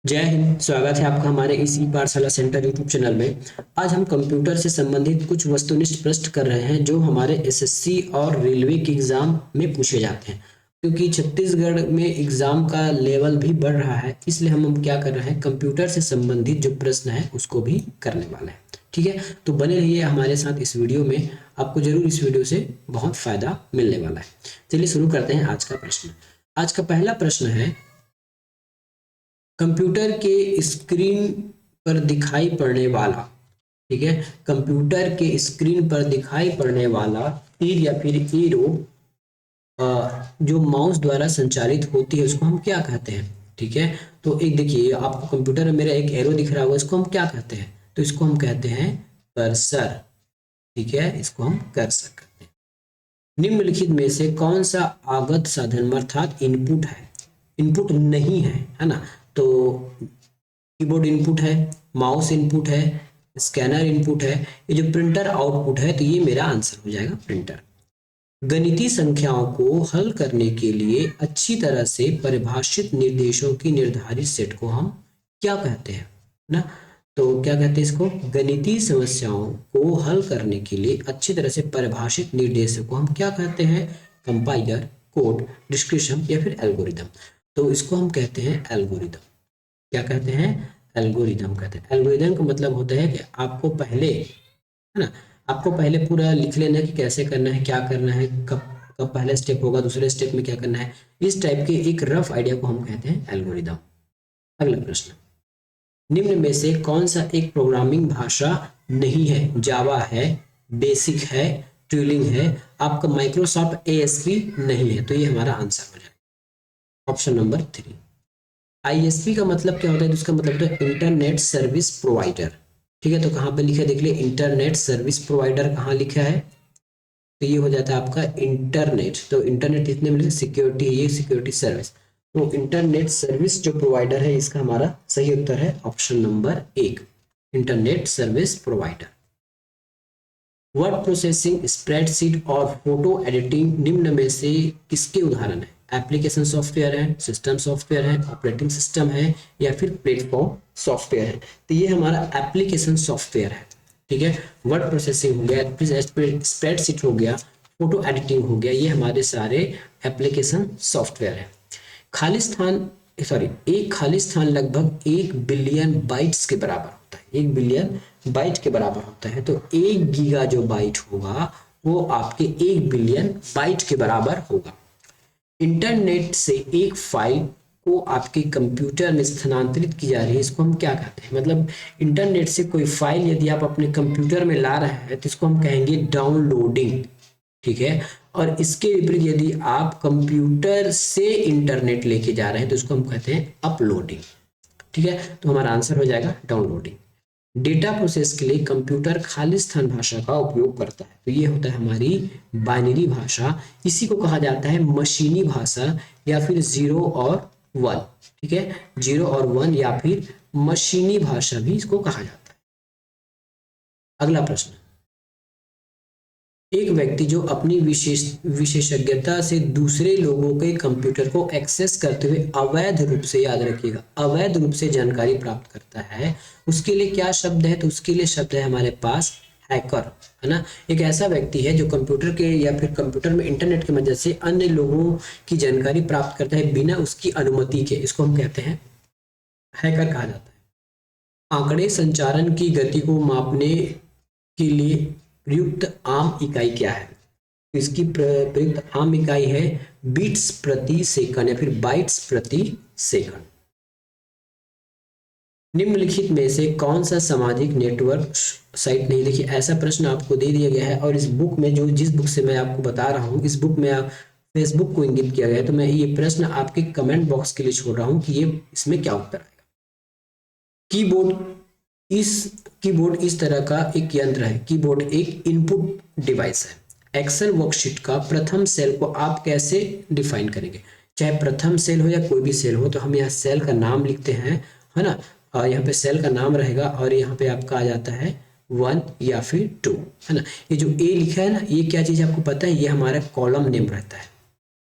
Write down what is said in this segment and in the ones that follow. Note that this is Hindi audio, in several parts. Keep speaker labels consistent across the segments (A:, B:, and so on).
A: जय हिंद। स्वागत है आपका हमारे इस ई पाठशाला सेंटर यूट्यूब चैनल में। आज हम कंप्यूटर से संबंधित कुछ वस्तुनिष्ठ प्रश्न कर रहे हैं जो हमारे एसएससी और रेलवे के एग्जाम में पूछे जाते हैं। क्योंकि छत्तीसगढ़ में एग्जाम का लेवल भी बढ़ रहा है, इसलिए हम क्या कर रहे हैं, कंप्यूटर से संबंधित जो प्रश्न है उसको भी करने वाले हैं। ठीक है, तो बने रहिए हमारे साथ इस वीडियो में। आपको जरूर इस वीडियो से बहुत फायदा मिलने वाला है। चलिए शुरू करते हैं आज का प्रश्न। आज का पहला प्रश्न है, कंप्यूटर के स्क्रीन पर दिखाई पड़ने वाला, ठीक है, कंप्यूटर के स्क्रीन पर दिखाई पड़ने वाला तीर या फिर एरो जो माउस द्वारा संचालित होती है उसको हम क्या कहते हैं। ठीक है, तो एक देखिए, आपको कंप्यूटर में मेरा एक एरो दिख रहा होगा, इसको हम क्या कहते हैं, तो इसको हम कहते हैं कर्सर। ठीक है, इसको हम कर्सर कहते हैं। निम्नलिखित में से कौन सा आगत साधन अर्थात इनपुट है, इनपुट नहीं है ना। तो कीबोर्ड इनपुट है, माउस इनपुट है, स्कैनर इनपुट है, ये जो प्रिंटर आउटपुट है, तो ये मेरा आंसर हो जाएगा प्रिंटर। गणितीय संख्याओं को हल करने के लिए अच्छी तरह से परिभाषित निर्देशों की निर्धारित सेट को हम क्या कहते हैं ना। तो क्या कहते हैं इसको, गणितीय समस्याओं को हल करने के लिए अच्छी तरह से परिभाषित निर्देशों को हम क्या कहते हैं, कंपाइलर, कोड, डिस्क्रिप्शन या फिर एल्गोरिदम। तो इसको हम कहते हैं एल्गोरिदम। क्या कहते हैं, एल्गोरिदम कहते हैं। एल्गोरिदम का मतलब होता है कि आपको पहले, है ना, आपको पहले पूरा लिख लेना है कि कैसे करना है, क्या करना है, कब कब पहला स्टेप होगा, दूसरे स्टेप में क्या करना है। इस टाइप के एक रफ आइडिया को हम कहते हैं एल्गोरिदम। अगला प्रश्न, निम्न में से कौन सा एक प्रोग्रामिंग भाषा नहीं है। जावा है, बेसिक है, ट्यूलिंग है, आपका माइक्रोसॉफ्ट एएसपी नहीं है। तो ये हमारा आंसर हो जाएगा ऑप्शन नंबर 3। आईएसपी का मतलब क्या होता है, तो इसका मतलब होता है इंटरनेट सर्विस प्रोवाइडर। ठीक है, तो कहाँ पे लिखा है, देख ले, इंटरनेट सर्विस प्रोवाइडर कहाँ लिखा है, तो ये हो जाता है आपका इंटरनेट। तो इंटरनेट इतने में सिक्योरिटी है, ये सिक्योरिटी सर्विस। तो इंटरनेट सर्विस जो प्रोवाइडर है, इसका हमारा सही उत्तर है option number 1, internet service provider. Word processing, spreadsheet और फोटो एडिटिंग निम्न में से किसके उदाहरण है। एप्लीकेशन सॉफ्टवेयर है, सिस्टम सॉफ्टवेयर है, ऑपरेटिंग सिस्टम है या फिर प्लेटफॉर्म सॉफ्टवेयर है। तो ये हमारा एप्लीकेशन सॉफ्टवेयर है। ठीक है, वर्ड प्रोसेसिंग हो गया, स्प्रेडशीट हो गया, फोटो एडिटिंग हो गया, ये हमारे सारे एप्लीकेशन सॉफ्टवेयर है। खाली स्थान, सॉरी, एक खाली स्थान लगभग 1 बिलियन बाइट्स के बराबर होता है। 1 बिलियन बाइट के बराबर होता है। तो 1 गीगा जो बाइट होगा वो आपके 1 बिलियन बाइट के बराबर होगा। इंटरनेट से एक फाइल को आपके कंप्यूटर में स्थानांतरित की जा रही है, इसको हम क्या कहते हैं। मतलब इंटरनेट से कोई फाइल यदि आप अपने कंप्यूटर में ला रहे हैं तो इसको हम कहेंगे डाउनलोडिंग। ठीक है, और इसके विपरीत यदि आप कंप्यूटर से इंटरनेट लेके जा रहे हैं तो इसको हम कहते हैं अपलोडिंग। ठीक है, तो हमारा आंसर हो जाएगा डाउनलोडिंग। डेटा प्रोसेस के लिए कंप्यूटर खालिस्तान भाषा का उपयोग करता है। तो ये होता है हमारी बाइनरी भाषा, इसी को कहा जाता है मशीनी भाषा या फिर 0 और 1। ठीक है, 0 और 1 या फिर मशीनी भाषा भी इसको कहा जाता है। अगला प्रश्न, एक व्यक्ति जो अपनी विशेषज्ञता से दूसरे लोगों के कंप्यूटर को एक्सेस करते हुए अवैध रूप से, याद रखिएगा, अवैध रूप से जानकारी प्राप्त करता है, उसके लिए क्या शब्द है, तो उसके लिए शब्द है हमारे पास हैकर, है ना। एक ऐसा व्यक्ति है जो कंप्यूटर के या फिर कंप्यूटर में इंटरनेट की मदद से अन्य लोगों की जानकारी प्राप्त करता है बिना उसकी अनुमति के, इसको हम कहते हैं हैकर कहा जाता है। आंकड़े संचारण की गति को मापने के लिए प्रयुक्त आम इकाई क्या है। इसकी प्रयुक्त आम इकाई है बीट्स प्रति सेकंड या फिर बाइट्स प्रति सेकंड। निम्नलिखित में से कौन सा सामाजिक नेटवर्क साइट नहीं। देखिए, ऐसा प्रश्न आपको दे दिया गया है और इस बुक में, जो जिस बुक से मैं आपको बता रहा हूँ, इस बुक में आप फेसबुक को इंगित किया गया है। तो मैं ये प्रश्न आपके कमेंट बॉक्स के लिए छोड़ रहा हूँ कि ये इसमें क्या उत्तर आएगा। कीबोर्ड इस तरह का एक यंत्र है। कीबोर्ड एक इनपुट डिवाइस है। एक्सेल वर्कशीट का प्रथम सेल को आप कैसे डिफाइन करेंगे। चाहे प्रथम सेल हो या कोई भी सेल हो, तो हम यहाँ सेल का नाम लिखते हैं, है ना। और यहाँ पे सेल का नाम रहेगा और यहाँ पे आपका आ जाता है 1 या फिर 2, है ना। ये जो ए लिखा है ना, ये क्या चीज आपको पता है, ये हमारा कॉलम नेम रहता है।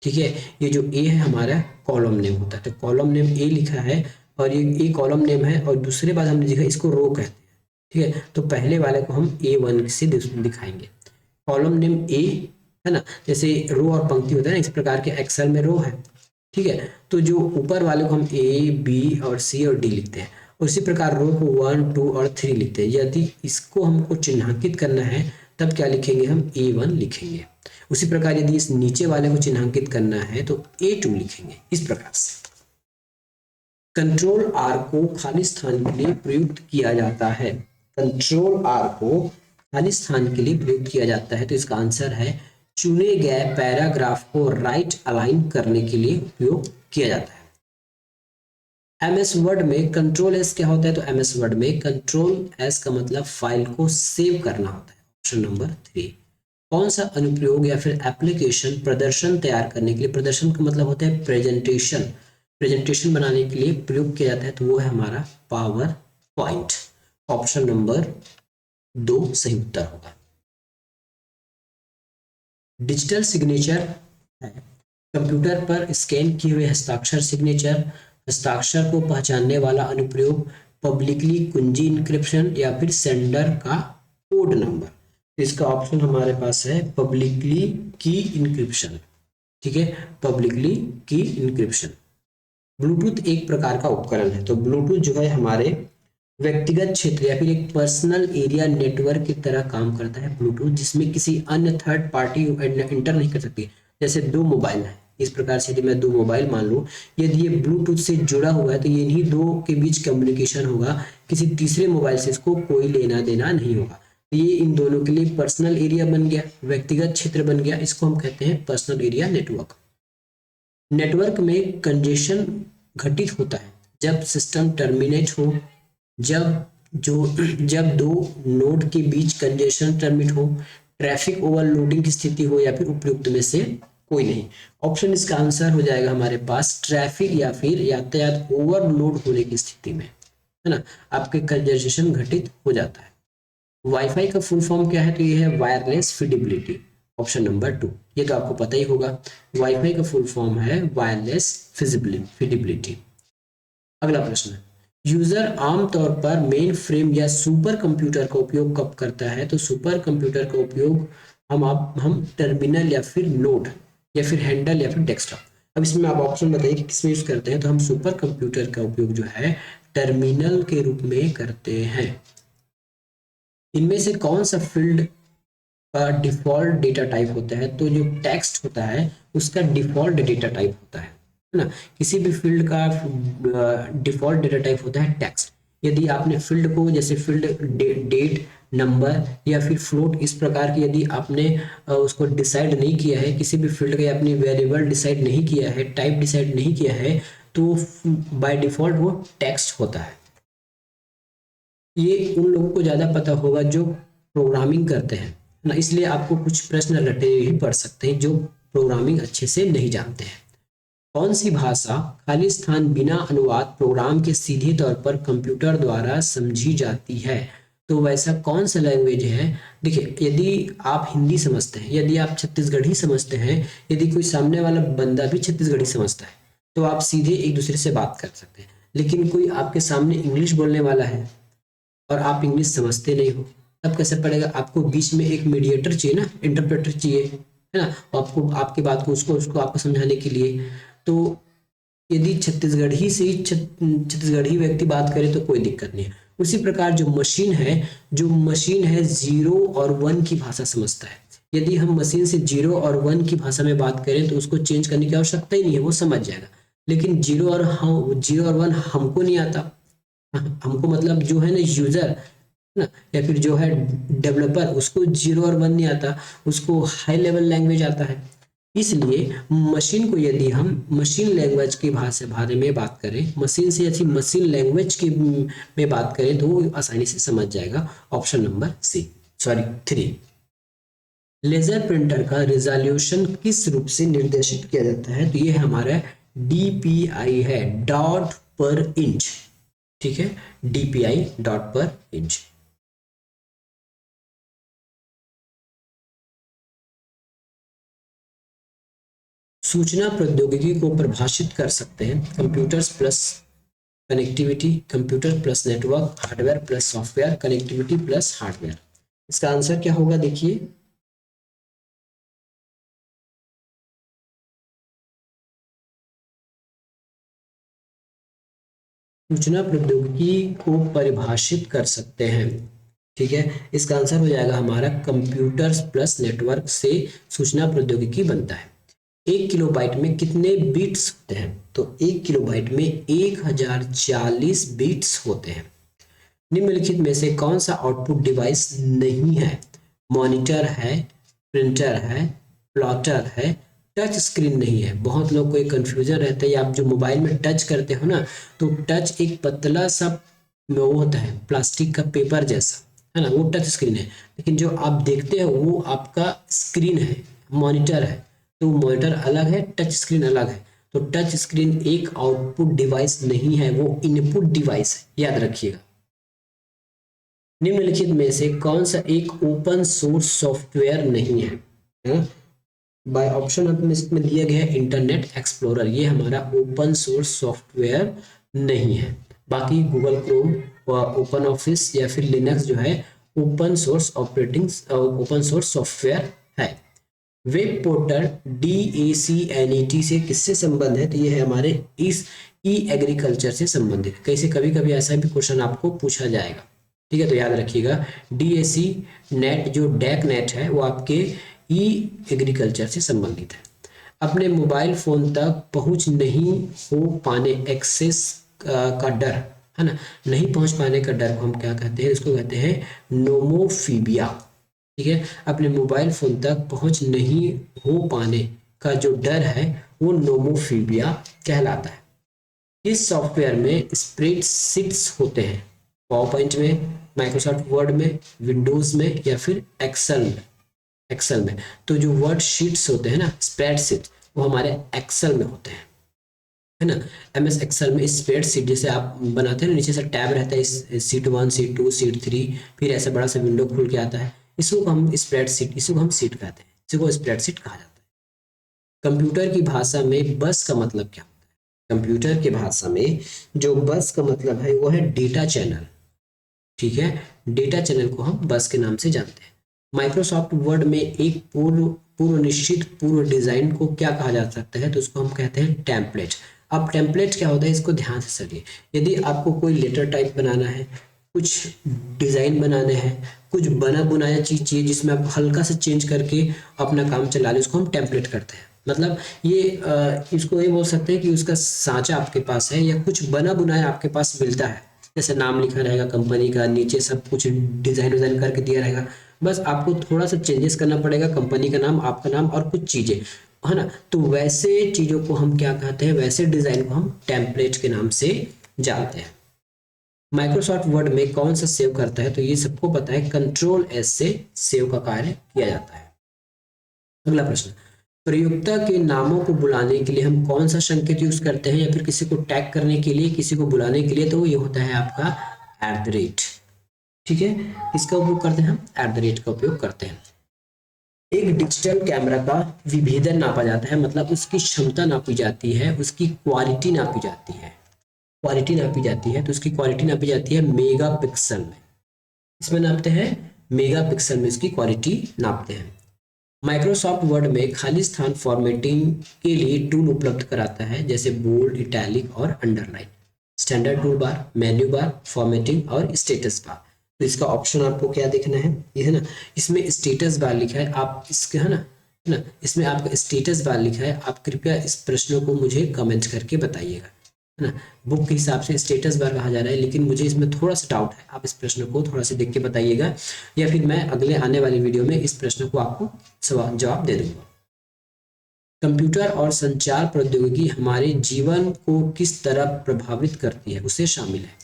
A: ठीक है, ये जो ए है हमारा कॉलम नेम होता है। तो कॉलम नेम ए लिखा है और ये कॉलम नेम है, और दूसरे बात हमने देखा इसको रो कहते हैं। ठीक है, तो पहले वाले को हम A1 से दिखाएंगे। कॉलम नेम ए है ना, जैसे रो और पंक्ति होता है ना, इस प्रकार के एक्सेल में रो है। ठीक है, तो जो ऊपर वाले को हम ए बी और सी और डी लिखते हैं, उसी प्रकार रो को 1 2 और 3 लिखते हैं। यदि इसको हमको चिन्हांकित करना है तब क्या लिखेंगे, हम A1 लिखेंगे। उसी प्रकार यदि इस नीचे वाले को चिन्हांकित करना है तो A2 लिखेंगे, इस प्रकार से। कंट्रोल आर को खाली स्थान के लिए प्रयुक्त किया जाता है। कंट्रोल आर को खाली स्थान के लिए प्रयुक्त किया जाता है, तो इसका आंसर है चुने गए पैराग्राफ को राइट अलाइन करने के लिए उपयोग किया जाता है। एमएस वर्ड में कंट्रोल एस क्या होता है, तो एमएस वर्ड में कंट्रोल एस का मतलब फाइल को सेव करना होता है। Option number 3। कौन सा अनुप्रयोग या फिर एप्लीकेशन प्रदर्शन तैयार करने के लिए, प्रदर्शन का मतलब होता है प्रेजेंटेशन, प्रेजेंटेशन बनाने के लिए प्रयोग किया जाता है, तो वो है हमारा पावर पॉइंट। ऑप्शन नंबर 2 सही उत्तर होगा। डिजिटल सिग्नेचर है कंप्यूटर पर स्कैन किए हुए हस्ताक्षर सिग्नेचर, हस्ताक्षर को पहचानने वाला अनुप्रयोग, पब्लिकली कुंजी इंक्रिप्शन या फिर सेंडर का कोड नंबर। इसका ऑप्शन हमारे पास है पब्लिकली की इंक्रिप्शन। ठीक है, पब्लिकली की इंक्रिप्शन। ब्लूटूथ एक प्रकार का उपकरण है, तो ब्लूटूथ जो है हमारे व्यक्तिगत क्षेत्र या फिर एक पर्सनल एरिया नेटवर्क की तरह काम करता है ब्लूटूथ, जिसमें किसी अन्य थर्ड पार्टी इंटर नहीं कर सकती। जैसे दो मोबाइल है, इस प्रकार से यदि मैं दो मोबाइल मान लूं, यदि ये ब्लूटूथ से जुड़ा हुआ है तो ये इन्हीं दो के बीच कम्युनिकेशन होगा, किसी तीसरे मोबाइल से इसको कोई लेना देना नहीं होगा। ये इन दोनों के लिए पर्सनल एरिया बन गया, व्यक्तिगत क्षेत्र बन गया, इसको हम कहते हैं पर्सनल एरिया नेटवर्क। नेटवर्क में कंजेशन घटित होता है जब सिस्टम टर्मिनेट हो, जब दो नोड के बीच कंजेशन टर्मिनेट हो, ट्रैफिक ओवरलोडिंग की स्थिति हो, या फिर उपयुक्त में से कोई नहीं। ऑप्शन इसका आंसर हो जाएगा हमारे पास ट्रैफिक या फिर यातायात ओवरलोड होने की स्थिति में, है ना, आपके कंजेशन घटित हो जाता है। वाईफाई का फुल फॉर्म क्या है, तो ये है वायरलेस फिजिबिलिटी। ऑप्शन नंबर 2, ये तो आपको पता ही होगा, वाईफाई का फुल फॉर्म है वायरलेस फिजिबिलिटी। अगला प्रश्न है, यूजर आमतौर पर मेन फ्रेम या सुपर कंप्यूटर का उपयोग कब करता है, तो सुपर कंप्यूटर का उपयोग हम टर्मिनल या फिर नोड या फिर हैंडल या फिर डेस्कटॉप। अब इसमें आप ऑप्शन बताइए कि किसमें यूज करते हैं, तो हम सुपर कंप्यूटर का उपयोग जो है टर्मिनल के रूप में करते हैं। इनमें से कौन सा फील्ड का डिफॉल्ट डेटा टाइप होता है, तो जो टेक्स्ट होता है उसका डिफॉल्ट डेटा टाइप होता है ना, किसी भी फील्ड का डिफॉल्ट डेटा टाइप होता है टेक्स्ट। यदि आपने फील्ड को जैसे फील्ड डेट नंबर या फिर फ्लोट इस प्रकार की यदि आपने उसको डिसाइड नहीं किया है, किसी भी फील्ड का अपनी वेरिएबल डिसाइड नहीं किया है, टाइप डिसाइड नहीं किया है, तो बाय डिफॉल्ट वो टेक्स्ट होता है। ये उन लोगों को ज़्यादा पता होगा जो प्रोग्रामिंग करते हैं ना, इसलिए आपको कुछ प्रश्न रटे ही पढ़ सकते हैं जो प्रोग्रामिंग अच्छे से नहीं जानते हैं। कौन सी भाषा खाली स्थान बिना अनुवाद प्रोग्राम के सीधे तौर पर कंप्यूटर द्वारा समझी जाती है, तो वैसा कौन सा लैंग्वेज है। देखिए, यदि आप हिंदी समझते हैं, यदि आप छत्तीसगढ़ी समझते हैं, यदि कोई सामने वाला बंदा भी छत्तीसगढ़ी समझता है, तो आप सीधे एक दूसरे से बात कर सकते हैं। लेकिन कोई आपके सामने इंग्लिश बोलने वाला है और आप इंग्लिश समझते नहीं हो, तब कैसे पड़ेगा, आपको बीच में एक मीडिएटर चाहिए ना, इंटरप्रेटर चाहिए, है ना, आपको आपकी बात को उसको आपको समझाने के लिए। तो यदि छत्तीसगढ़ी व्यक्ति बात करे तो कोई दिक्कत नहीं है। उसी प्रकार जो मशीन है 0 और 1 की भाषा समझता है। यदि हम मशीन से 0 और 1 की भाषा में बात करें तो उसको चेंज करने की आवश्यकता ही नहीं है, वो समझ जाएगा। लेकिन 0 और 1 हमको नहीं आता, हमको मतलब जो है ना यूजर ना, या फिर जो है डेवलपर, उसको 0 और 1 नहीं आता, उसको हाई लेवल लैंग्वेज आता है। इसलिए मशीन को यदि हम मशीन लैंग्वेज की भाषा बारे में बात करें, मशीन से अच्छी मशीन लैंग्वेज की में बात करें तो वो आसानी से समझ जाएगा। Option number 3। लेजर प्रिंटर का रिजोल्यूशन किस रूप से निर्देशित किया जाता है, तो ये हमारा DPI है, डॉट पर इंच। ठीक है, DPI डॉट पर इंच। सूचना प्रौद्योगिकी को परिभाषित कर सकते हैं computers plus connectivity, computer plus network, hardware plus software, connectivity plus hardware. इसका आंसर क्या होगा देखिए, सूचना प्रौद्योगिकी को परिभाषित कर सकते हैं। ठीक है, इसका आंसर हो जाएगा हमारा कंप्यूटर्स प्लस नेटवर्क से सूचना प्रौद्योगिकी बनता है। 1 किलोबाइट में कितने बीट्स होते हैं? तो 1 किलोबाइट में 1040 बीट्स होते हैं। निम्नलिखित में से कौन सा आउटपुट डिवाइस नहीं है? मॉनिटर है, प्रिंटर है, प्लॉटर है, टच स्क्रीन नहीं है। बहुत लोग को एक कंफ्यूजन रहता है, आप जो मोबाइल में टच करते हो ना, तो टच एक पतला सा वो होता है प्लास्टिक का पेपर जैसा, है ना, वो टच स्क्रीन है। लेकिन जो आप देखते हो वो आपका स्क्रीन है, मॉनिटर है। तो मॉनिटर अलग है, टच स्क्रीन अलग है। तो टच स्क्रीन एक आउटपुट डिवाइस नहीं है, वो इनपुट डिवाइस है, याद रखिएगा। निम्नलिखित में से कौन सा एक ओपन सोर्स सॉफ्टवेयर नहीं है? बाय ऑप्शन इसमें दिया गया है इंटरनेट एक्सप्लोरर, ये हमारा ओपन सोर्स सॉफ्टवेयर नहीं है। बाकी गूगल क्रोम, ओपन ऑफिस या फिर लिनक्स जो है open source open source software है। वेब पोर्टल DACNET से किससे संबंध है? तो ये है हमारे इस एग्रीकल्चर से संबंधित। कैसे कभी कभी ऐसा भी क्वेश्चन आपको पूछा जाएगा। ठीक है, तो याद रखिएगा DAC नेट जो डैक नेट है वो आपके एग्रीकल्चर से संबंधित है। अपने मोबाइल फोन तक पहुंच नहीं हो पाने, एक्सेस का डर, है ना, नहीं पहुंच पाने का डर को हम क्या कहते हैं? इसको कहते हैं नोमोफीबिया। ठीक है, अपने मोबाइल फोन तक पहुंच नहीं हो पाने का जो डर है वो नोमोफीबिया कहलाता है। इस सॉफ्टवेयर में स्प्रेडशीट्स होते हैं, पावर पॉइंट में, माइक्रोसॉफ्ट वर्ड में, विंडोज में या फिर एक्सेल में। तो जो वर्ड शीट्स होते हैं ना, स्प्रेडशीट, वो हमारे एक्सेल में होते हैं, है ना। MS एक्सेल में स्प्रेडशीट जैसे आप बनाते हैं ना, नीचे से टैब रहता है, शीट 1, शीट 2, शीट 3, फिर ऐसा बड़ा सा विंडो खुल के आता है, इसको हम स्प्रेडशीट, इसको हम शीट कहते हैं, इसको स्प्रेडशीट कहा जाता है। कंप्यूटर की भाषा में बस का मतलब क्या होता है? कंप्यूटर की भाषा में जो बस का मतलब है वो है डेटा चैनल। ठीक है, डेटा चैनल को हम बस के नाम से जानते हैं। माइक्रोसॉफ्ट वर्ड में एक पूर्व निश्चित पूर्व डिजाइन को क्या कहा जा सकता है? तो उसको हम कहते हैं टेम्पलेट। अब टेम्पलेट क्या होता है, इसको ध्यान से सुनिए। यदि आपको कोई लेटर टाइप बनाना है, कुछ डिजाइन बनाने हैं, कुछ बना बुनाया चीज चाहिए जिसमें आप हल्का से चेंज करके अपना काम चला ले, उसको हम टेम्पलेट करते हैं। मतलब ये इसको ये बोल सकते हैं कि उसका सांचा आपके पास है या कुछ बना बुनाया आपके पास मिलता है, जैसे नाम लिखा रहेगा कंपनी का, नीचे सब कुछ डिजाइन करके दिया रहेगा, बस आपको थोड़ा सा चेंजेस करना पड़ेगा, कंपनी का नाम, आपका नाम और कुछ चीजें, है ना। तो वैसे चीजों को हम क्या कहते हैं? वैसे डिजाइन को हम टेम्पलेट के नाम से जानते हैं। माइक्रोसॉफ्ट वर्ड में कौन सा सेव करता है? तो ये सबको पता है, Ctrl+S से सेव का कार्य किया जाता है। अगला प्रश्न, प्रयोक्ता के नामों को बुलाने के लिए हम कौन सा संकेत यूज करते हैं, या फिर किसी को टैग करने के लिए, किसी को बुलाने के लिए? तो ये होता है आपका @ ठीक है, इसका उपयोग करते हैं हम, @ का उपयोग करते हैं। एक डिजिटल कैमरा का विभेदन नापा जाता है, मतलब उसकी क्षमता नापी जाती है, उसकी क्वालिटी नापी जाती है, क्वालिटी नापी जाती है। तो उसकी क्वालिटी नापी जाती है मेगापिक्सल में, इसमें नापते हैं मेगापिक्सल में, इसकी क्वालिटी नापते हैं। माइक्रोसॉफ्ट वर्ड में खाली स्थान फॉर्मेटिंग के लिए टूल उपलब्ध कराता है, जैसे बोल्ड, इटैलिक और underline. Standard tool bar, menu bar, formatting और स्टेटस बार। तो इसका ऑप्शन आपको क्या देखना है, ये है ना, इसमें स्टेटस बार लिखा है, आप इसके है ना, इसमें आपका स्टेटस बार लिखा है। आप कृपया इस प्रश्न को मुझे कमेंट करके बताइएगा, है ना। बुक के हिसाब से स्टेटस बार कहा जा रहा है, लेकिन मुझे इसमें थोड़ा सा डाउट है, आप इस प्रश्न को थोड़ा सा देख के बताइएगा, या फिर मैं अगले आने वाली वीडियो में इस प्रश्न को आपको जवाब दे दूंगा। कंप्यूटर और संचार प्रौद्योगिकी हमारे जीवन को किस तरह प्रभावित करती है, उसे शामिल है।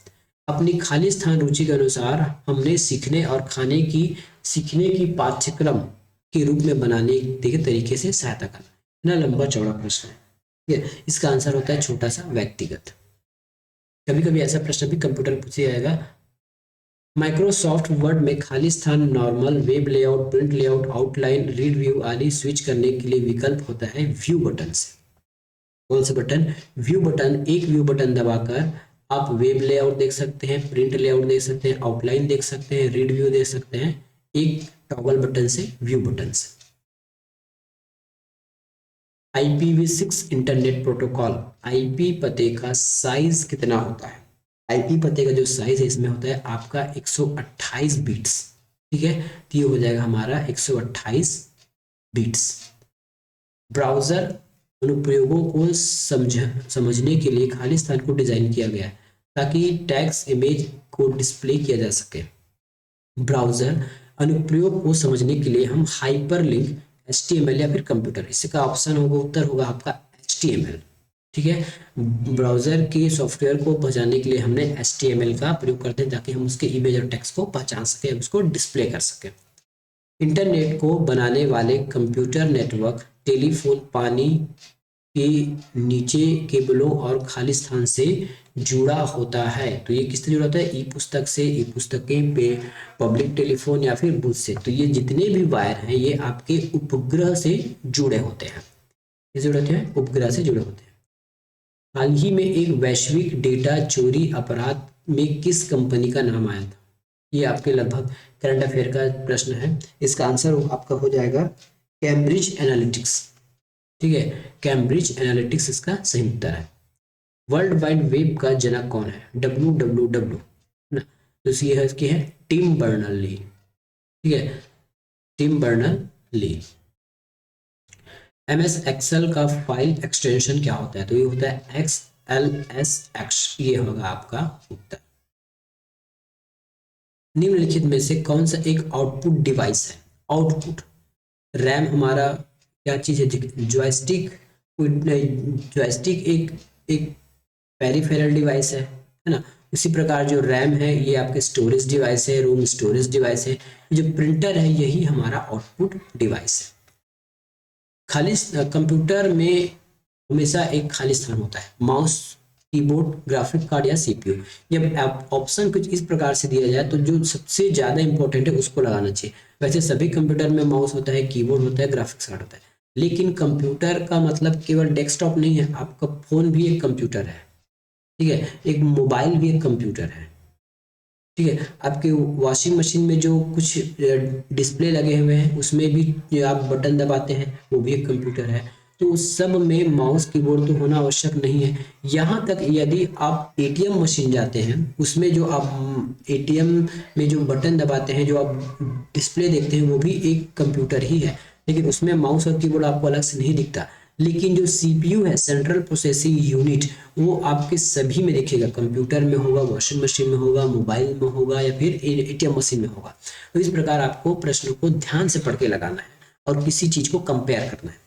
A: अपनी खाली स्थान रुचि के अनुसार हमने सीखने और सीखने की पाठ्यक्रम के रूप में बनाने के तरीके से सहायता करना। ना लंबा चौड़ा प्रश्न है, ठीक है। इसका आंसर होता है छोटा सा व्यक्तिगत। कभी कभी ऐसा प्रश्न भी कंप्यूटर में पूछा जाएगा। माइक्रोसॉफ्ट वर्ड में खाली स्थान normal, web layout, print layout, outline, read view आदि स्विच करने के लिए विकल्प होता है व्यू बटन से। कौन सा बटन? View button. एक व्यू बटन दबाकर आप वेब लेआउट देख सकते हैं, प्रिंट लेआउट देख सकते हैं, आउटलाइन देख सकते हैं, रीड व्यू देख सकते हैं, एक टॉगल बटन से, व्यू बटन से। IPv6 इंटरनेट प्रोटोकॉल, आईपी पते का साइज कितना होता है? आईपी पते का जो साइज है इसमें होता है आपका 128 बिट्स, ठीक है, तो ये हो जाएगा हमारा 128 बिट्स। ब्राउजर अनुप्रयोगों को समझने के लिए खाली स्थान को डिजाइन किया गया है ताकि टेक्स्ट इमेज को डिस्प्ले किया जा सके। ब्राउजर अनुप्रयोग को समझने के लिए हम हाइपरलिंक, HTML या फिर कंप्यूटर, इसका ऑप्शन होगा, उत्तर होगा आपका HTML, ठीक है। ब्राउजर के सॉफ्टवेयर को पहचानने के लिए हमने HTML का प्रयोग करते हैं ताकि हम उसके इमेज और टेक्स्ट को पहचान सके, उसको डिस्प्ले कर सके। इंटरनेट को बनाने वाले कंप्यूटर नेटवर्क टेलीफोन, पानी के नीचे केबलों और खाली स्थान से जुड़ा होता है। तो ये किससे जुड़ा होता है? ई पुस्तक से, ई पुस्तकें पे, पब्लिक टेलीफोन या फिर बूथ से। तो ये जितने भी वायर हैं ये आपके उपग्रह से जुड़े होते हैं, किससे जुड़े होते हैं? उपग्रह से जुड़े होते हैं। हाल ही में एक वैश्विक डेटा चोरी अपराध में किस कंपनी का नाम आया था? ये आपके लगभग करंट अफेयर का प्रश्न है। इसका आंसर आपका हो जाएगा कैम्ब्रिज एनालिटिक्स, ठीक है, कैम्ब्रिज एनालिटिक्स इसका सही उत्तर है। वर्ल्ड वाइड वेब का जनक कौन है? WWW ना, तो ये इसकी है टिम बर्नर ली, ठीक है, Tim Berners Lee. MS Excel का फाइल एक्सटेंशन क्या होता है? तो ये होता है XLSX, ये होगा आपका उत्तर। निम्नलिखित में से कौन सा एक आउटपुट डिवाइस है? आउटपुट, रैम हमारा क्या चीज है? जॉयस्टिक, जॉयस्टिक एक पेरिफेरल डिवाइस है ना। उसी प्रकार जो रैम है ये आपके स्टोरेज डिवाइस है, रोम स्टोरेज डिवाइस है। जो प्रिंटर है यही हमारा आउटपुट डिवाइस है। खाली कंप्यूटर में हमेशा एक खाली स्थान होता है, माउस, कीबोर्ड, ग्राफिक कार्ड या CPU। जब ऑप्शन कुछ इस प्रकार से दिया जाए तो जो सबसे ज्यादा इंपॉर्टेंट है उसको लगाना चाहिए। वैसे सभी कंप्यूटर में माउस होता है, कीबोर्ड होता है, ग्राफिक्स कार्ड होता है, लेकिन कंप्यूटर का मतलब केवल डेस्कटॉप नहीं है, आपका फोन भी एक कंप्यूटर है, ठीक है, एक मोबाइल भी एक कंप्यूटर है, ठीक है। आपके वॉशिंग मशीन में जो कुछ डिस्प्ले लगे हुए हैं उसमें भी जो आप बटन दबाते हैं वो भी एक कंप्यूटर है। तो उस सब में माउस, कीबोर्ड तो होना आवश्यक नहीं है। यहाँ तक यदि आप ATM मशीन जाते हैं उसमें जो आप ATM में जो बटन दबाते हैं, जो आप डिस्प्ले देखते हैं वो भी एक कंप्यूटर ही है, लेकिन उसमें माउस और कीबोर्ड आपको अलग से नहीं दिखता। लेकिन जो CPU है, सेंट्रल प्रोसेसिंग यूनिट, वो आपके सभी में दिखेगा, कंप्यूटर में होगा, वॉशिंग मशीन में होगा, मोबाइल में होगा या फिर ATM मशीन में होगा। तो इस प्रकार आपको प्रश्न को ध्यान से पढ़ के लगाना है और किसी चीज को कंपेयर करना है।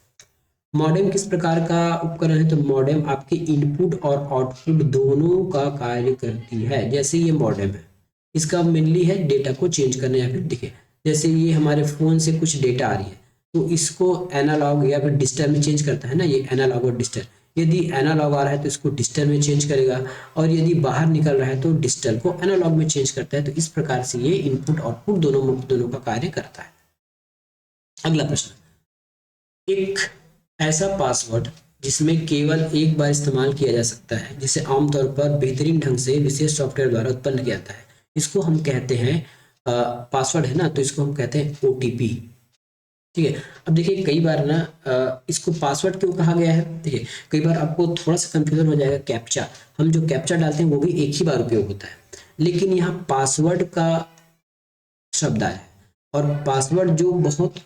A: मॉडेम किस प्रकार का उपकरण है? तो मॉडेम आपके इनपुट और आउटपुट दोनों का कार्य करती है। जैसे ये मॉडेम है, इसका मेनली है डेटा को चेंज करना या फिर दिखे, जैसे ये हमारे फोन से कुछ डेटा आ रही है तो इसको एनालॉग या फिर डिजिटल में चेंज करता है ना, ये एनालॉग और डिजिटल। यदि एनालॉग आ रहा है तो इसको डिजिटल में चेंज करेगा, और यदि बाहर निकल रहा है तो डिजिटल को एनालॉग में चेंज करता है। तो इस प्रकार से ये इनपुट आउटपुट दोनों का कार्य करता है। अगला प्रश्न, एक ऐसा पासवर्ड जिसमें केवल एक बार इस्तेमाल किया जा सकता है, जिसे आमतौर पर बेहतरीन ढंग से विशेष सॉफ्टवेयर द्वारा उत्पन्न किया जाता है, इसको हम कहते हैं पासवर्ड है ना, तो इसको हम कहते हैं OTP, ठीक है। अब देखिए कई बार ना इसको पासवर्ड क्यों कहा गया है? देखिए कई बार आपको थोड़ा सा कंफ्यूजन हो जाएगा। कैप्चा, हम जो कैप्चा डालते हैं वो भी एक ही बार उपयोग होता है, लेकिन यहाँ पासवर्ड का शब्द आया है, और पासवर्ड जो बहुत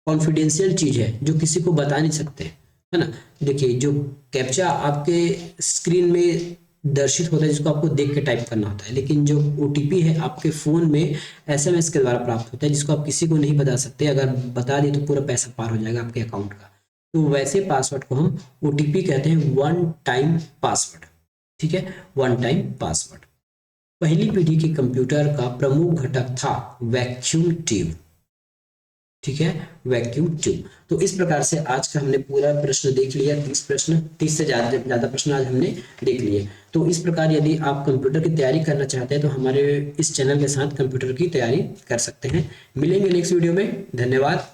A: कॉन्फिडेंशियल चीज है, जो किसी को बता नहीं सकते, है ना। देखिए जो कैप्चा आपके स्क्रीन में दर्शित होता है जिसको आपको देख के टाइप करना होता है, लेकिन जो OTP है आपके फोन में SMS के द्वारा प्राप्त होता है, जिसको आप किसी को नहीं बता सकते। अगर बता दिए तो पूरा पैसा पार हो जाएगा आपके अकाउंट का। तो वैसे पासवर्ड को हम OTP कहते हैं, वन टाइम पासवर्ड, ठीक है, वन टाइम पासवर्ड। पहली पीढ़ी के कंप्यूटर का प्रमुख घटक था वैक्यूम ट्यूब, ठीक है, वैक्यूम ट्यूब। तो इस प्रकार से आज का हमने पूरा प्रश्न देख लिया, 30 से ज्यादा प्रश्न आज हमने देख लिए। तो इस प्रकार यदि आप कंप्यूटर की तैयारी करना चाहते हैं तो हमारे इस चैनल के साथ कंप्यूटर की तैयारी कर सकते हैं। मिलेंगे नेक्स्ट वीडियो में, धन्यवाद।